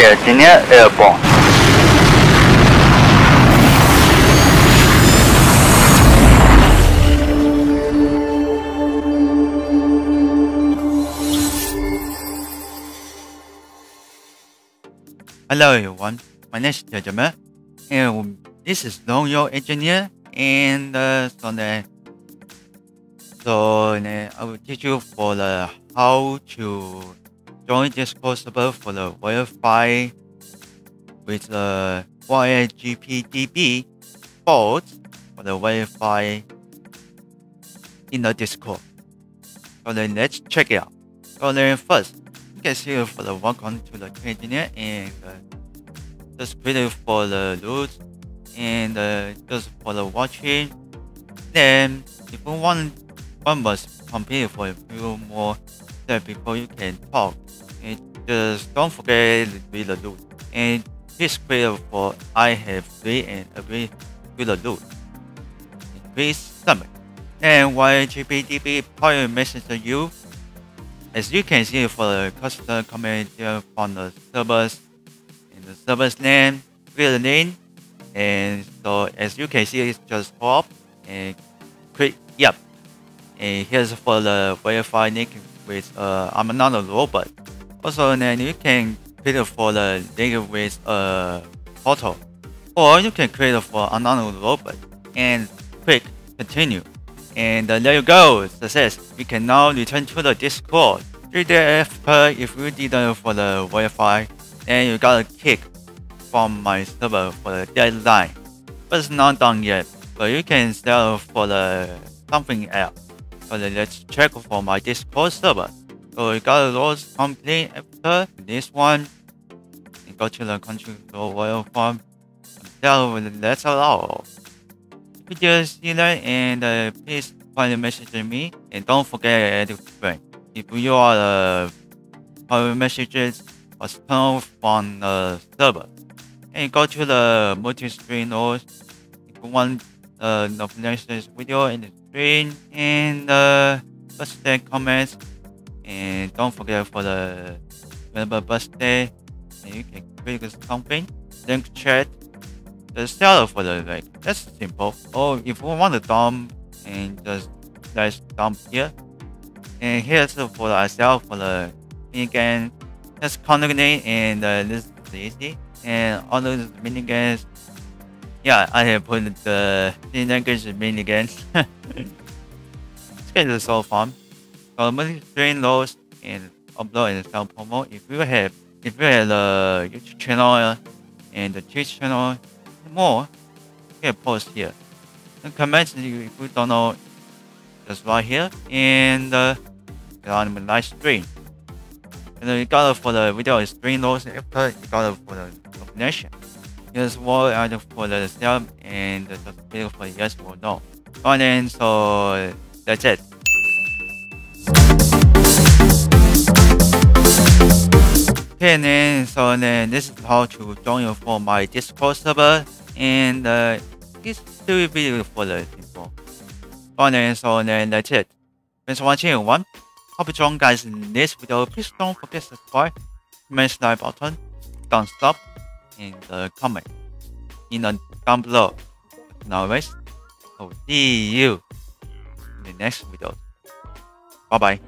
Terengineer Airborne. Hello everyone, my name is Terengineer, and this is Your Engineer, and I will teach you for how to join Discord server for the Wi-Fi with the YGPDB port for the Wi-Fi in the Discord. So then let's check it out. So then first, you can see for the welcome to the Terengineer, and just create for the root and just for the watching. Then if you want one must complete for a few more steps before you can talk. And just don't forget to read the root. And please create for I have 3 and agree with the root. Please submit. And YGPDB probably message to you. As you can see for the customer comment here from the servers and the server's name, fill the name, and so as you can see it's just pop and click yep. And here's for the Wi-Fi link with I'm not a robot. Also then you can create for the link with photo, or you can create for another robot and click continue. And there you go, success. We can now return to the Discord. 3 days after, if you did for the Wi-Fi, then you got a kick from my server for the deadline. But it's not done yet, but you can sell for the something else. So let's check for my Discord server. So you got a load complete after this one. You go to the control Wi-Fi. So let's allow. If you just see that, and please find a message to me, and don't forget to friend. If you are the messages or turn from the server, and go to the multi-screen node. If you want the next video in the screen, and birthday comments, and don't forget for the remember birthday, and you can click something, link chat. The seller for the like that's simple. Or if you want to dump, and just let's dump here. And here's for the sell for the minigun. That's connecting, and this is easy. And all those miniguns, yeah, I have put the language miniguns. This game is so fun. So multi-screen loads and upload and sell promo. If you have the YouTube channel and the Twitch channel more, you can post here. And comments if you don't know, just right here, and on the live stream. And then you got it for the video screen loads after you got it for the combination. Here's what I do for the step, and the video for yes or no. And then so that's it. Okay, and then this is how to join you for my Discord server, and this video for the info. And then that's it. Thanks for watching everyone. Hope you join guys in this video. Please don't forget to subscribe, smash the like button, thumbs up, and comment down below. And always, I will see you in the next video. Bye bye.